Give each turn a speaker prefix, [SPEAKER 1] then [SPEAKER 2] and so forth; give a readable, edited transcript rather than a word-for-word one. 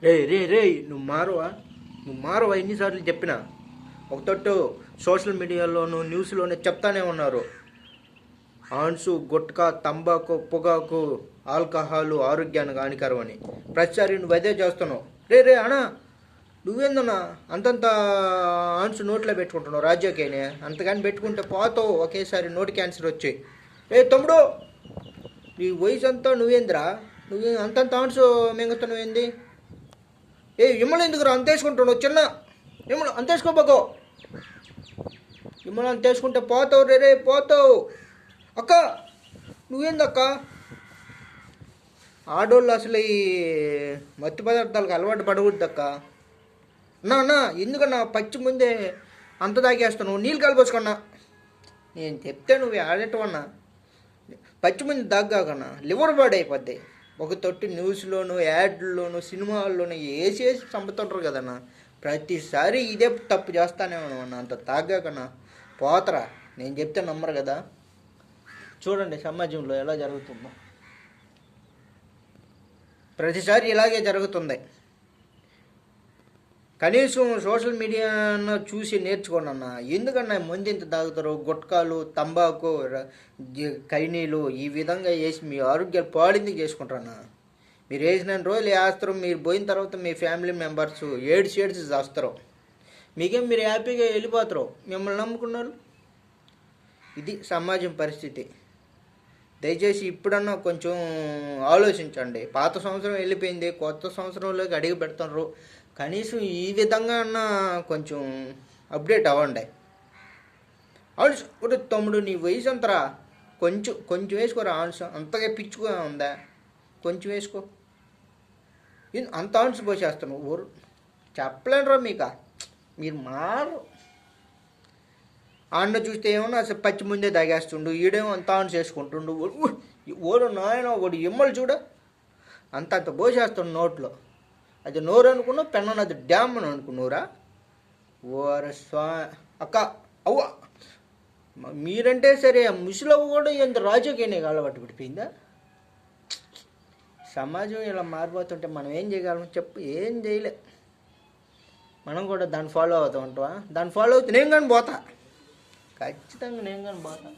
[SPEAKER 1] రే రే రే నువ్వు మారవా ఎన్నిసార్లు చెప్పినా ఒకతట్టు సోషల్ మీడియాలోను న్యూస్లోనే చెప్తానే ఉన్నారు. ఆన్సు గుట్కా తంబాకు పొగాకు ఆల్కహాలు ఆరోగ్యానికి హానికరం అని. ప్రతిసారి నువ్వు అదే చేస్తున్నావు. రే రే అన్నా, నువ్వేందన్నా అంతంత ఆన్సు నోట్లో పెట్టుకుంటున్నావు రాజ్యాకేనే? అంతగాని పెట్టుకుంటే పోతావు ఒకేసారి నోటి క్యాన్సర్ వచ్చి. ఏ తమ్ముడు, నీ వయసు అంతా నువ్వేందిరా? నువ్వు అంతంత ఆన్సు మింగుతున్నావేంది? ఏ విమల ఎందుకురా అంతేసుకుంటున్నావు? చిన్న విమల అంతేసుకోబోకో. విమల అంతేసుకుంటే పోతావు రే రే పోతావు. అక్క నువ్వేందక్క? ఆడోళ్ళు అసలు ఈ మత్తు పదార్థాలకు అలవాటు పడకూడదక్క. అన్నా ఎందుకన్నా పచ్చి ముందే అంత తాగేస్తాను? నీళ్ళు కలిపోసుకున్నా. నేను చెప్తే నువ్వు ఆడేటవన్నా. పచ్చి ముందు దగ్గాకన్నా లివర్ పాడైపోద్ది. ఒక తొట్టి న్యూస్లోను యాడ్లోను సినిమాల్లోనూ వేసి చంపుతుంటారు కదన్నా. ప్రతిసారి ఇదే తప్పు చేస్తానే ఉన్నామన్నా. అంత తాగాకన్నా పోతరా. నేను చెప్తే నమ్మరు కదా. చూడండి సమాజంలో ఎలా జరుగుతుందో. ప్రతిసారి ఇలాగే జరుగుతుంది. కనీసం సోషల్ మీడియాను చూసి నేర్చుకోండి అన్న. ఎందుకన్నా మంది ఇంత తాగుతారు? గుట్కాలు తంబాకు కైనీలు ఈ విధంగా వేసి మీ ఆరోగ్యాలు పాడింది చేసుకుంటారన్న. మీరు వేసిన రోజులు వేస్తారు, మీరు పోయిన తర్వాత మీ ఫ్యామిలీ మెంబర్స్ ఏడ్చి చేస్తారు. మీకేం మీరు హ్యాపీగా వెళ్ళిపోతారు. మిమ్మల్ని నమ్ముకున్నారు. ఇది సమాజం పరిస్థితి. దయచేసి ఇప్పుడన్నా కొంచెం ఆలోచించండి. పాత సంవత్సరం వెళ్ళిపోయింది, కొత్త సంవత్సరంలోకి అడిగి పెడుతున్నారు. కనీసం ఈ విధంగా అన్నా కొంచెం అప్డేట్ అవ్వండి. ఆల్స్ తమ్ముడు, నీ వయసు అంతరా? కొంచెం వేసుకోరా ఆన్స్. అంతగా పిచ్చుగా ఉందా? కొంచెం వేసుకో. అంత ఆన్స్ పోసేస్తాను. ఊరు చెప్పలేనురా మీకు. మీరు మారు. అన్న చూస్తే ఏమన్నా అసలు పచ్చి ముందే తాగేస్తుండు, ఈడేమో అంత ఆన్ చేసుకుంటుండు. ఓడు నాయన ఒకడు ఎమ్మలు చూడ అంత పోసేస్తుండు నోట్లో. అది నోరు అనుకున్నావు, పెన్నను అది డ్యామ్ అని అనుకున్నావురా. ఓర అక్క అవ్వ, మీరంటే సరే. ఆ ముసలవ్వ కూడా ఎంత రాజకీయనే అలవాటు పడిపోయిందా? సమాజం ఇలా మారిపోతుంటే మనం ఏం చేయగలం చెప్పు? ఏం చేయలే. మనం కూడా దాన్ని ఫాలో అవుతూ ఉంటావా? దాన్ని ఫాలో అవుతే నేను కానీ పోతా. ఖచ్చితంగా నేను కానీ పోతా.